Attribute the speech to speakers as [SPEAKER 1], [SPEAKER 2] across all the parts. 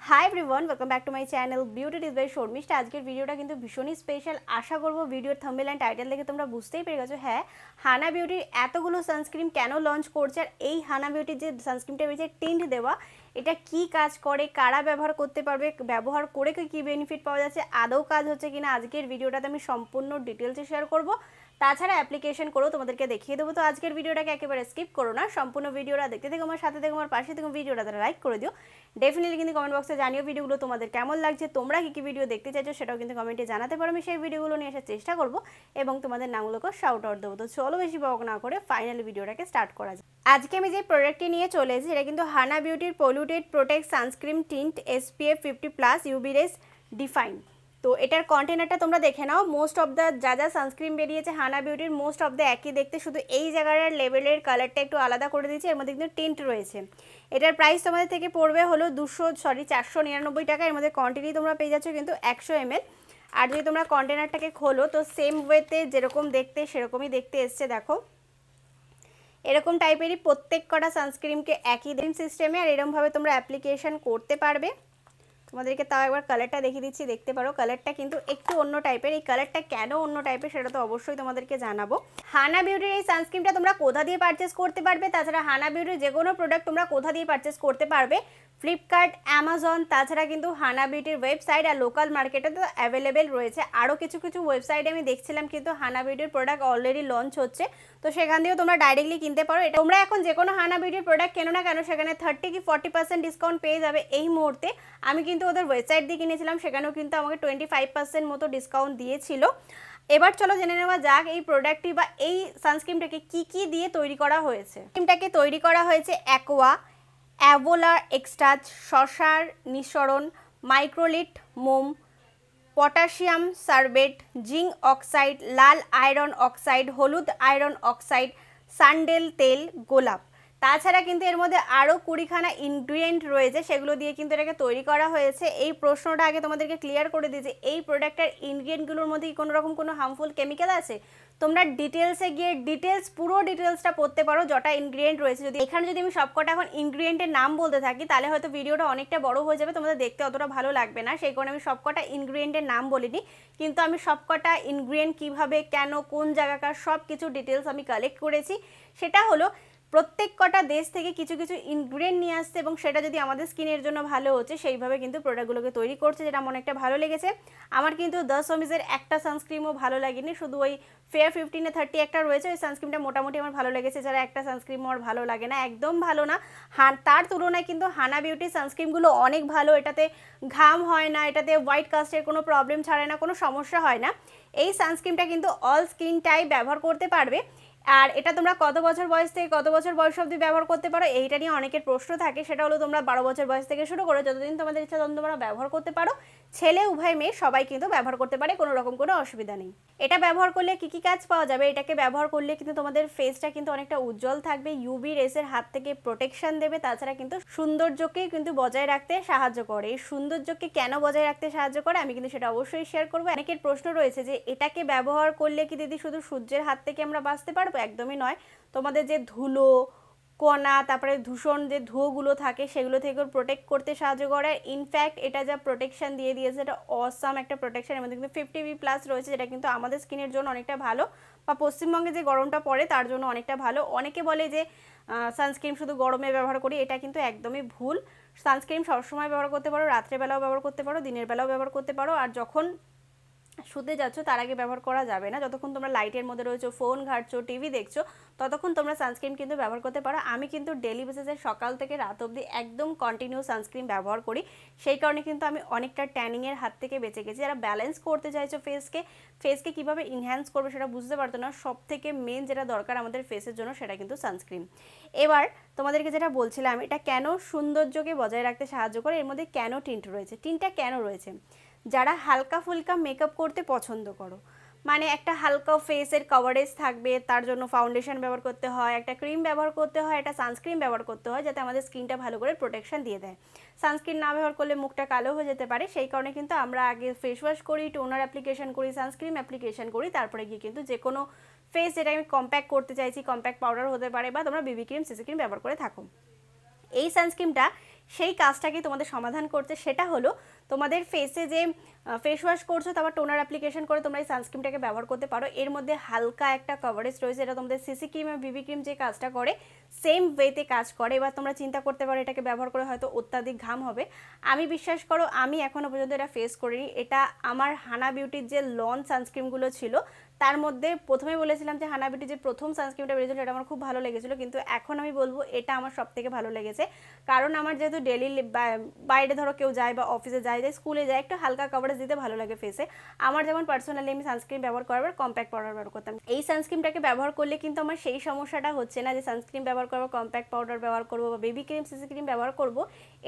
[SPEAKER 1] High everyone, welcome back to my channel beauty tips by Sharmistha. আজকের ভিডিওটা কিন্তু ভীষণই স্পেশাল। আশা করব ভিডিওর থাম্বনেল অ্যান্ড টাইটেল দেখে তোমরা বুঝতেই পেরে গেছো। হ্যাঁ, হানা বিউটির এতগুলো সানস্ক্রিন কেন লঞ্চ করছে, আর এই হানা বিউটির যে সানস্ক্রিনটা বেরিয়েছে টিন্ট দেওয়া, এটা কি কাজ করে, কারা ব্যবহার করতে পারবে, ব্যবহার করে কি বেনিফিট পাওয়া যাচ্ছে, আদৌ কাজ হচ্ছে কিনা, আজকের ভিডিওটাতে আমি সম্পূর্ণ ডিটেলসে শেয়ার করব। তাছাড়া অ্যাপ্লিকেশন করেও তোমাদেরকে দেখিয়ে দেবো। তো আজকের ভিডিওটাকে একেবারে স্কিপ করো না, সম্পূর্ণ ভিডিওটা দেখতে থেকে আমার সাথে থেকে আমার পাশে থেকে ভিডিওটা তারা লাইক করে দিও। ডেফিনেটলি কিন্তু কমেন্ট বক্সে জানিও ভিডিওগুলো তোমাদের কেমন লাগছে, তোমরা কী ভিডিও দেখতে চাইছো সেটাও কিন্তু কমেন্টে জানাতে পারো। আমি সেই ভিডিওগুলো নিয়ে আসার চেষ্টা করবো এবং তোমাদের নামগুলোকে শাউট আউট দেবো। তো চলো বেশি বক না করে ফাইনালি ভিডিওটাকে স্টার্ট করা যায়। আজকে আমি যে প্রোডাক্টটি নিয়ে চলে এসেছি এটা কিন্তু হানা বিউটির polluted protect sunscreen tint SPF 50+ UV rays define. তো এটার কন্টেনারটা তোমরা দেখে নাও। মোস্ট অফ দ্য যা সানস্ক্রিন বেরিয়েছে হানা বিউটির মোস্ট অফ দ্য একই দেখতে, শুধু এই জায়গার লেভেলের কালারটা একটু আলাদা করে দিয়েছে, এর মধ্যে কিন্তু টিন্ট রয়েছে। এটার প্রাইস তোমাদের থেকে পড়বে হলো 499 টাকা। এর মধ্যে কোয়ান্টিটি তোমরা পেয়ে যাচ্ছ কিন্তু 100 ml। আর যদি তোমরা কন্টেনারটাকে খোলো তো সেম ওয়েতে যেরকম দেখতে সেরকমই দেখতে এসছে। দেখো এরকম টাইপেরই প্রত্যেক কটা সানস্ক্রিনকে একই দিন সিস্টেমে আর এরকমভাবে তোমরা অ্যাপ্লিকেশন করতে পারবে। তোমাদেরকে তাও একবার কালারটা দেখিয়ে দিচ্ছি, দেখতে পারো কালারটা কিন্তু একটু অন্য টাইপের। এই কালারটা কেন অন্য টাইপের সেটা তো অবশ্যই তোমাদেরকে জানাবো। হানা বিউটির এই সানস্ক্রিনটা তোমরা কোথা দিয়ে পারচেস করতে পারবে, তাছাড়া হানা বিউটির যে কোনো প্রোডাক্ট তোমরা কোথা দিয়ে পারচেস করতে পারবে, ফ্লিপকার্ট, অ্যামাজন, তাছাড়া কিন্তু হানা বিউটির ওয়েবসাইট আর লোকাল মার্কেটে তো অ্যাভেলেবেল রয়েছে। আরও কিছু ওয়েবসাইটে আমি দেখছিলাম কিন্তু হানা বিউটির প্রোডাক্ট অলরেডি লঞ্চ হচ্ছে, তো সেখান থেকেও তোমরা ডাইরেক্টলি কিনতে পারো। এটা তোমরা এখন যে কোনো হানা বিউটির প্রোডাক্ট কেনো না কেন সেখানে 30 কি 40% ডিসকাউন্ট পেয়ে যাবে এই মুহূর্তে। আমি কিন্তু ওদের ওয়েবসাইট দিয়ে কিনেছিলাম, সেখানেও কিন্তু আমাকে 25% মতো ডিসকাউন্ট দিয়েছিল। এবার চলো জেনে নেওয়া যাক এই প্রোডাক্টটি বা এই সানস্ক্রিনটাকে কি দিয়ে তৈরি করা হয়েছে। সানস্ক্রিনটাকে তৈরি করা হয়েছে অ্যাকোয়া, অ্যাভোলার এক্সট্রাচ, শসার নিঃসরণ, মাইক্রোলিট মোম, পটাশিয়াম সারবেট, জিঙ্ক অক্সাইড, লাল আয়রন অক্সাইড, হলুদ আয়রন অক্সাইড, সান্ডেল তেল, গোলাপ। তাছাড়া কিন্তু এর মধ্যে আরও 20খানা ইনগ্রিডিয়েন্ট রয়েছে, সেগুলো দিয়ে কিন্তু এটাকে তৈরি করা হয়েছে। এই প্রশ্নটা আগে তোমাদেরকে ক্লিয়ার করে দিই যে এই প্রোডাক্টের ইনগ্রিডিয়েন্টগুলোর মধ্যে কি কোনো রকম কোনো হার্মফুল কেমিক্যাল আছে। তোমরা ডিটেলসে গিয়ে পুরো ডিটেলসটা পড়তে পারো যটা ইনগ্রিডিয়েন্ট রয়েছে। যদি এখানে যদি আমি সবকটা এখন ইনগ্রিডিয়েন্টের নাম বলতে থাকি তাহলে হয়তো ভিডিওটা অনেকটা বড় হয়ে যাবে, তোমাদের দেখতে অতটা ভালো লাগবে না, সেই কারণে আমি সবকটা ইনগ্রিডিয়েন্টের নাম বলিনি। কিন্তু আমি সবকটা ইনগ্রিডিয়েন্ট কীভাবে, কেন, কোন জায়গাকার সব কিছু ডিটেলস আমি কালেক্ট করেছি। সেটা হলো প্রত্যেক কটা দেশ থেকে কিছু ইনগ্রিডিয়েন্ট নিয়ে আসছে এবং সেটা যদি আমাদের স্কিনের জন্য ভালো হচ্ছে সেইভাবে কিন্তু প্রোডাক্টগুলোকে তৈরি করছে, যেটা আমার অনেকটা ভালো লেগেছে। আমার কিন্তু 10 অমিজের একটা সানস্ক্রিনও ভালো লাগেনি, শুধু ওই ফেয়ার 15-30 একটা রয়েছে, ওই সানস্ক্রিনটা মোটামুটি আমার ভালো লেগেছে, যারা একটা সানস্ক্রিনও আমার ভালো লাগে না, একদম ভালো না। তার তুলনায় কিন্তু হানা বিউটির সানস্ক্রিনগুলো অনেক ভালো। এটাতে ঘাম হয় না, এটাতে হোয়াইট কাস্টের কোনো প্রবলেম ছাড়ে না, কোনো সমস্যা হয় না। এই সানস্ক্রিনটা কিন্তু অল স্কিন টাইপ ব্যবহার করতে পারবে। আর এটা তোমরা কত বছর বয়স থেকে কত বছর বয়স অবধি ব্যবহার করতে পারো এইটা নিয়ে অনেকের প্রশ্ন থাকে। সেটা হলো তোমরা 12 বছর বয়স থেকে শুরু করে যতদিন তোমাদের ইচ্ছা তখন তোমরা ব্যবহার করতে পারো। ছেলে উভয় মেয়ে সবাই কিন্তু ব্যবহার করতে পারে, কোনো রকম কোনো অসুবিধা নেই। এটা ব্যবহার করলে কি কাজ পাওয়া যাবে, এটাকে ব্যবহার করলে কিন্তু তোমাদের ফেসটা কিন্তু অনেকটা উজ্জ্বল থাকবে, ইউভি রেসের হাত থেকে প্রোটেকশন দেবে, তাছাড়া কিন্তু সৌন্দর্যকে কিন্তু বজায় রাখতে সাহায্য করে। এই সৌন্দর্যকে কেন বজায় রাখতে সাহায্য করে আমি কিন্তু সেটা অবশ্যই শেয়ার করবো। অনেকের প্রশ্ন রয়েছে যে এটাকে ব্যবহার করলে কি দিদি শুধু সূর্যের হাত থেকে আমরা বাঁচতে পারবো? একদমই নয়। তোমাদের যে ধুলো কণা তারপরে দূষণ যে ধুয়োগুলো থাকে সেগুলো থেকেও প্রোটেক্ট করতে সাহায্য করে। ইনফ্যাক্ট এটা যা প্রোটেকশন দিয়ে দিয়েছে এটা অসাম একটা প্রোটেকশন। এর মধ্যে কিন্তু 50V+ রয়েছে, যেটা কিন্তু আমাদের স্কিনের জন্য অনেকটা ভালো, বা পশ্চিমবঙ্গে যে গরমটা পড়ে তার জন্য অনেকটা ভালো। অনেকে বলে যে সানস্ক্রিন শুধু গরমে ব্যবহার করি, এটা কিন্তু একদমই ভুল। সানস্ক্রিন সবসময় ব্যবহার করতে পারো, রাত্রেবেলাও ব্যবহার করতে পারো, দিনের বেলাও ব্যবহার করতে পারো। আর যখন শুতে যাচ্ছ তার আগে ব্যবহার করা যাবে না। যতক্ষণ তোমরা লাইটের মধ্যে রয়েছো, ফোন ঘাঁটছো, টিভি দেখছো, ততক্ষণ তোমরা সানস্ক্রিন কিন্তু ব্যবহার করতে পারো। আমি কিন্তু ডেলি বেসিসে সকাল থেকে রাত অবধি একদম কন্টিনিউ সানস্ক্রিন ব্যবহার করি, সেই কারণে কিন্তু আমি অনেকটা ট্যানিংয়ের হাত থেকে বেঁচে গেছি। যারা ব্যালেন্স করতে চাইছো ফেসকে কীভাবে ইনহ্যান্স করবে সেটা বুঝতে পারতো না, সব থেকে মেন যেটা দরকার আমাদের ফেসের জন্য সেটা কিন্তু সানস্ক্রিন। এবার তোমাদেরকে যেটা বলছিলাম, এটা কেন সৌন্দর্যকে বজায় রাখতে সাহায্য করে, এর মধ্যে কেন টিন্ট রয়েছে। টিন্টটা কেন রয়েছে, যারা হালকা ফুলকা মেকআপ করতে পছন্দ করো, মানে একটা হালকা ফেসের কভারেজ থাকবে, তার জন্য ফাউন্ডেশন ব্যবহার করতে হয়, একটা ক্রিম ব্যবহার করতে হয়, একটা সানস্ক্রিন ব্যবহার করতে হয় যাতে আমাদের স্কিনটা ভালো করে প্রোটেকশন দিয়ে দেয়। সানস্ক্রিন না ব্যবহার করলে মুখটা কালো হয়ে যেতে পারে, সেই কারণে কিন্তু আমরা আগে ফেস ওয়াশ করি, টোনার অ্যাপ্লিকেশন করি, সানস্ক্রিন অ্যাপ্লিকেশন করি, তারপরে গিয়ে কিন্তু যে কোনো ফেস যেটা আমি কম্প্যাক্ট করতে চাইছি, কম্প্যাক্ট পাউডার হতে পারে বা তোমরা বিবি ক্রিম, সিসি ক্রিম ব্যবহার করে থাকো। এই সানস্ক্রিনটা সেই কাজটাকে তোমাদের সমাধান করছে। সেটা হলো তোমাদের ফেসে যে ফেস ওয়াশ করছো, তারপর টোনার অ্যাপ্লিকেশন করে তোমরা এই সানস্ক্রিনটাকে ব্যবহার করতে পারো। এর মধ্যে হালকা একটা কভারেজ রয়েছে, এটা তোমাদের সিসি ক্রিম আর বিবি ক্রিম যে কাজটা করে সেম ওয়েতে কাজ করে। এবার তোমরা চিন্তা করতে পারো এটাকে ব্যবহার করে হয়তো অত্যাধিক ঘাম হবে। আমি বিশ্বাস করো আমি এখনও পর্যন্ত এটা ফেস করিনি। এটা আমার হানা বিউটির যে লঞ্চ সানস্ক্রিনগুলো ছিল তার মধ্যে প্রথমে বলেছিলাম যে হানা বিউটি যে প্রথম সানস্ক্রিনটা বেরিয়েছিল এটা আমার খুব ভালো লেগেছিল, কিন্তু এখন আমি বলবো এটা আমার সব থেকে ভালো লেগেছে। কারণ আমার যেহেতু ডেলি বাইরে ধরো কেউ যায় বা অফিসে যায় স্কুলে যায়, একটু হালকা কভারেজ দিতে ভালো লাগে ফেসে। আমার যেমন পার্সোনালি আমি সানস্ক্রিন ব্যবহার করার কম্প্যাক্ট পাউডার ব্যবহার করতাম। এই সানস্ক্রিনটাকে ব্যবহার করলে কিন্তু আমার সেই সমস্যাটা হচ্ছে না যে সানস্ক্রিন ব্যবহার করবো, কম্প্যাক্ট পাউডার ব্যবহার করবো বা বেবি ক্রিম সিসি ক্রিম ব্যবহার করবো।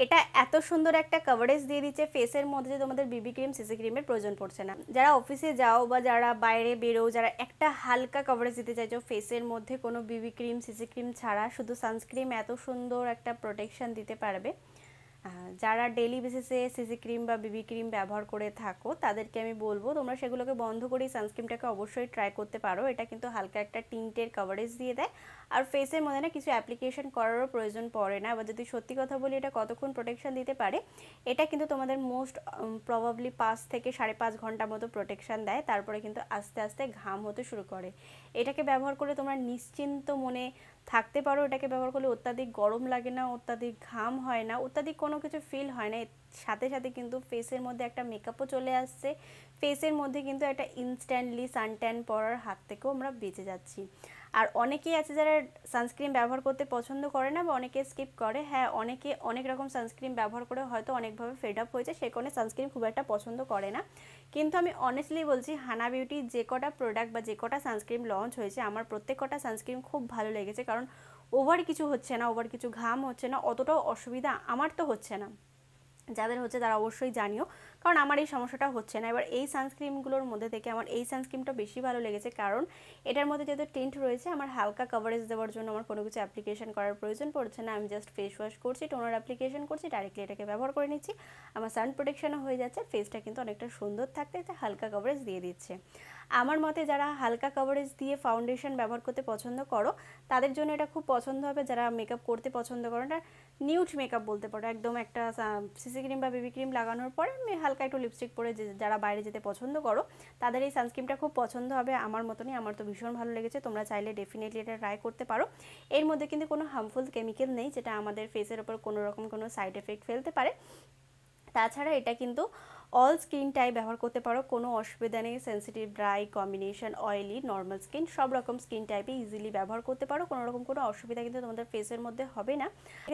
[SPEAKER 1] এটা এত সুন্দর একটা কভারেজ দিয়ে দিচ্ছে ফেসের মধ্যে যে তোমাদের বিবি ক্রিম সিসি ক্রিমের প্রয়োজন পড়ছে না। যারা অফিসে যাও বা যারা বাইরে বেরো, যারা একটা হালকা কভারেজ দিতে চাইছো ফেসের মধ্যে কোনো বিবি ক্রিম সিসি ক্রিম ছাড়া, শুধু সানস্ক্রিন এত সুন্দর একটা প্রোটেকশন দিতে পারবে। যারা ডেলি বেসিসে সিসি ক্রিম বা বিবি ক্রিম ব্যবহার করে থাকো তাদেরকে আমি বলবো তোমরা সেগুলোকে বন্ধ করে সানস্ক্রিনটাকে অবশ্যই ট্রাই করতে পারো। এটা কিন্তু হালকা একটা টিন্টের কভারেজ দিয়ে দেয়, আর ফেসের মধ্যে না কিছু অ্যাপ্লিকেশন করারও প্রয়োজন পড়ে না। আবার যদি সত্যি কথা বলি এটা কতক্ষণ প্রোটেকশন দিতে পারে, এটা কিন্তু তোমাদের মোস্ট প্রবাবলি 5 থেকে 5.5 ঘন্টা মতো প্রোটেকশন দেয়, তারপরে কিন্তু আস্তে আস্তে ঘাম হতে শুরু করে। এটাকে ব্যবহার করে তোমরা নিশ্চিন্ত মনে থাকতে পারো। এটাকে ব্যবহার করলে অত্যাধিক গরম লাগে না, অত্যাধিক ঘাম হয় না, অত্যাধিক কোনো কিছু ফিল হয় না। সাথে সাথে কিন্তু ফেসের মধ্যে একটা মেকআপও চলে আসছে, ফেসের মধ্যে কিন্তু একটা ইনস্ট্যান্টলি সানট্যান পড়ার হাত থেকেও আমরা বেঁচে যাচ্ছি। আর অনেকেই আছে যারা সানস্ক্রিন ব্যবহার করতে পছন্দ করে না বা অনেকে স্কিপ করে। হ্যাঁ, অনেকে অনেক রকম সানস্ক্রিন ব্যবহার করে হয়তো অনেকভাবে ফেড আপ হয়েছে, সে কারণে সানস্ক্রিন খুব একটা পছন্দ করে না। কিন্তু আমি অনেস্টলি বলছি হানা বিউটির যে কটা প্রোডাক্ট বা যে কটা সানস্ক্রিন লঞ্চ হয়েছে আমার প্রত্যেক কটা সানস্ক্রিন খুব ভালো লেগেছে। কারণ ওভার কিছু হচ্ছে না, ওভার কিছু ঘাম হচ্ছে না, অতটাও অসুবিধা আমার তো হচ্ছে না। যাদের হচ্ছে তারা অবশ্যই জানিও, কারণ আমার এই সমস্যাটা হচ্ছে না। এবার এই সানস্ক্রিনগুলোর মধ্যে থেকে আমার এই সানস্ক্রিনটা বেশি ভালো লেগেছে, কারণ এটার মধ্যে যেহেতু টিন্ট রয়েছে আমার হালকা কভারেজ দেওয়ার জন্য আমার কোনো কিছু অ্যাপ্লিকেশন করার প্রয়োজন পড়ছে না। আমি জাস্ট ফেস ওয়াশ করছি, টোনার অ্যাপ্লিকেশন করছি, ডাইরেক্টলি এটাকে ব্যবহার করে নিচ্ছি, আমার সান প্রোটেকশনও হয়ে যাচ্ছে, ফেসটা কিন্তু অনেকটা সুন্দর থাকতে একটা হালকা কভারেজ দিয়ে দিচ্ছে। আমার মতে যারা হালকা কভারেজ দিয়ে ফাউন্ডেশন ব্যবহার করতে পছন্দ করো তাদের জন্য এটা খুব পছন্দ হবে। যারা মেকআপ করতে পছন্দ করো, এটা নিউড মেকআপ বলতে পারো, একদম একটা সিসি ক্রিম বা বেবি ক্রিম লাগানোর পরে হালকা একটু লিপস্টিক পরে যারা বাইরে যেতে পছন্দ করো তাদের এই সানস্ক্রিনটা খুব পছন্দ হবে। আমার মতনই, আমার তো ভীষণ ভালো লেগেছে। তোমরা চাইলে ডেফিনেটলি এটা ট্রাই করতে পারো। এর মধ্যে কিন্তু কোনো হার্মফুল কেমিক্যাল নেই যেটা আমাদের ফেসের ওপর কোনো রকম কোনো সাইড এফেক্ট ফেলতে পারে। তাছাড়া এটা কিন্তু অল স্কিন টাইপ ব্যবহার করতে পারো, কোনো অসুবিধা নেই। Sensitive, dry, combination, oily, normal skin সব রকম স্কিন টাইপে ইজিলি ব্যবহার করতে পারো। কোনো রকম কোনো অসুবিধা কিন্তু তোমাদের ফেসের মধ্যে হবে না।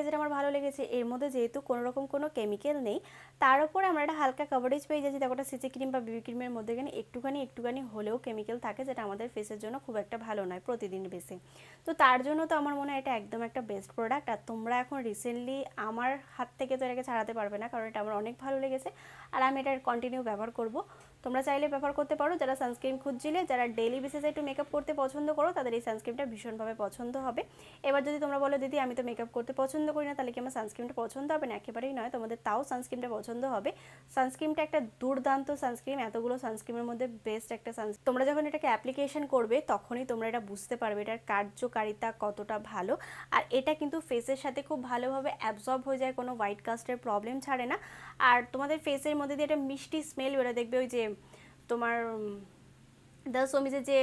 [SPEAKER 1] যেটা আমার ভালো লেগেছে এর মধ্যে যেহেতু কোনো রকম কোনো কেমিক্যাল নেই, তার উপরে আমরা একটা হালকা কভারেজ পেয়ে যাচ্ছি। দেখো ওটা সিসি ক্রিম বা বিবি ক্রিমের মধ্যে একটুখানি হলেও কেমিক্যাল থাকে, যেটা আমাদের ফেসের জন্য খুব একটা ভালো নয় প্রতিদিন বেসে। তো তার জন্য তো আমার মনে হয় এটা একদম একটা বেস্ট প্রোডাক্ট। আর তোমরা এখন রিসেন্টলি আমার হাত থেকে তো এটাকে ছাড়াতে পারবে না, কারণ এটা আমার অনেক ভালো লেগেছে আর আমি এটা কন্টিনিউ ব্যবহার করব। তোমরা চাইলে ব্যবহার করতে পারো। যারা সানস্ক্রিন খুঁজছিলে, যারা ডেইলি বেসিসে একটু মেকআপ করতে পছন্দ করো তাদের এই সানস্ক্রিনটা ভীষণভাবে পছন্দ হবে। এবার যদি তোমরা বলো দিদি আমি তো মেকআপ করতে পছন্দ করি না, তাহলে কি আমার সানস্ক্রিনটা পছন্দ হবে না? একেবারেই নয়, তোমাদের তাও সানস্ক্রিনটা পছন্দ হবে। সানস্ক্রিনটা একটা দুর্দান্ত সানস্ক্রিন, এতগুলো সানস্ক্রিনের মধ্যে বেস্ট একটা সানস্ক্রিন। তোমরা যখন এটাকে অ্যাপ্লিকেশন করবে তখনই তোমরা এটা বুঝতে পারবে এটার কার্যকারিতা কতটা ভালো। আর এটা কিন্তু ফেসের সাথে খুব ভালোভাবে অ্যাবজর্ব হয়ে যায়, কোনো হোয়াইট কাস্টের প্রবলেম ছাড়ে না। আর তোমাদের ফেসের মধ্যে দিয়ে একটা মিষ্টি স্মেল বেরো, দেখবে ওই যে তোমার দ্য সমিজে যে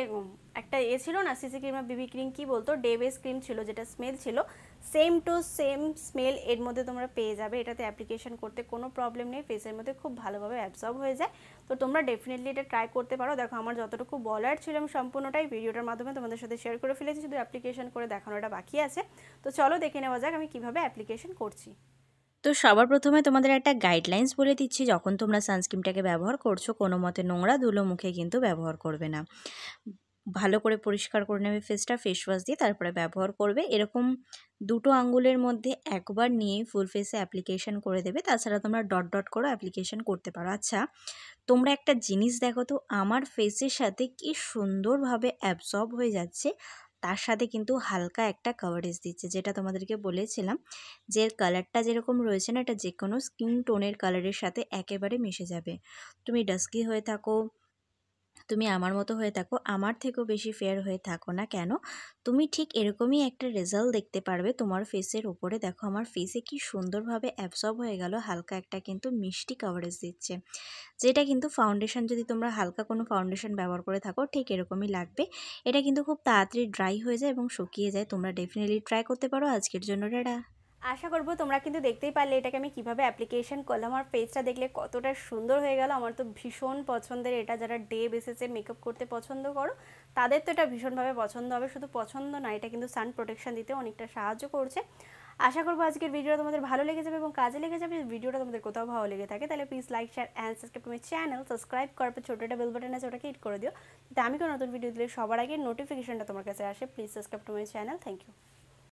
[SPEAKER 1] একটা ছিল না সিসি ক্রিম আর বিবি ক্রিম, কি বলতো ডেবেস ক্রিম ছিল, যেটা স্মেল ছিল সেম টু সেম স্মেল এর মধ্যে তোমরা পেয়ে যাবে। এটাতে অ্যাপ্লিকেশন করতে কোনো প্রবলেম নেই, ফেসের মধ্যে খুব ভালোভাবে অ্যাবজর্ব হয়ে যায়। তো তোমরা ডেফিনেটলি এটা ট্রাই করতে পারো। দেখো আমার যতটুকু বলার ছিল আমি সম্পূর্ণটাই ভিডিওটার মাধ্যমে তোমাদের সাথে শেয়ার করে ফেলেছি, শুধু অ্যাপ্লিকেশন করে দেখানোটা বাকি আছে। তো চলো দেখে নেওয়া যাক আমি কিভাবে অ্যাপ্লিকেশন করছি।
[SPEAKER 2] তো সবার প্রথমে তোমাদের একটা গাইডলাইন্স বলে দিচ্ছি, যখন তোমরা সানস্ক্রিনটাকে ব্যবহার করছো কোনো মতে নোংরা ধুলো মুখে কিন্তু ব্যবহার করবে না। ভালো করে পরিষ্কার করে নেবে ফেসটা ফেস ওয়াশ দিয়ে, তারপরে ব্যবহার করবে। এরকম দুটো আঙ্গুলের মধ্যে একবার নিয়ে ফুল ফেসে অ্যাপ্লিকেশন করে দেবে। তাছাড়া তোমরা ডট ডট করে অ্যাপ্লিকেশন করতে পারো। আচ্ছা তোমরা একটা জিনিস দেখো তো, আমার ফেসের সাথে কি সুন্দরভাবে অ্যাবজর্ব হয়ে যাচ্ছে, তার সাথে কিন্তু হালকা একটা কভারেজ দিচ্ছে। যেটা তোমাদেরকে বলেছিলাম যে কালারটা যেরকম রয়েছে না, এটা যে কোনো স্কিন টোনের কালারের সাথে একেবারে মিশে যাবে। তুমি ডাস্কি হয়ে থাকো, তুমি আমার মতো হয়ে থাকো, আমার থেকেও বেশি ফেয়ার হয়ে থাকো না কেন, তুমি ঠিক এরকমই একটা রেজাল্ট দেখতে পারবে তোমার ফেসের উপরে। দেখো আমার ফেসে কি সুন্দরভাবে অ্যাবসর্ব হয়ে গেল, হালকা একটা কিন্তু মিষ্টি কভারেজ দিচ্ছে, যেটা কিন্তু ফাউন্ডেশন, যদি তোমরা হালকা কোনো ফাউন্ডেশন ব্যবহার করে থাকো ঠিক এরকমই লাগবে। এটা কিন্তু খুব তাড়াতাড়ি ড্রাই হয়ে যায় এবং শুকিয়ে যায়। তোমরা ডেফিনেটলি ট্রাই করতে পারো। আজকের জন্য টাটা।
[SPEAKER 1] আশা করবো তোমরা কিন্তু দেখতেই পারলে এটাকে আমি কিভাবে অ্যাপ্লিকেশন করলাম, আর ফেসটা দেখলে কতটা সুন্দর হয়ে গেল। আমার তো ভীষণ পছন্দের এটা, যারা ডে বেসিসে মেকআপ করতে পছন্দ করো তাদের তো এটা ভীষণভাবে পছন্দ হবে। শুধু পছন্দ না, এটা কিন্তু সান প্রোটেকশন দিতে অনেকটা সাহায্য করছে। আশা করবো আজকের ভিডিওটা তোমাদের ভালো লেগে যাবে এবং কাজে লেগে যাবে। ভিডিওটা তোমাদের কোথাও ভালো লেগে থাকে তাহলে please like, share and subscribe to my channel. Subscribe করার পর ছোটো একটা বেল বাটন আছে, ওটাকে হিট করে দিও, তাতে আমি কোনো নতুন ভিডিও দিলে সবার আগে নোটিফিকেশনটা তোমার কাছে আসে। Please subscribe to my channel. Thank you.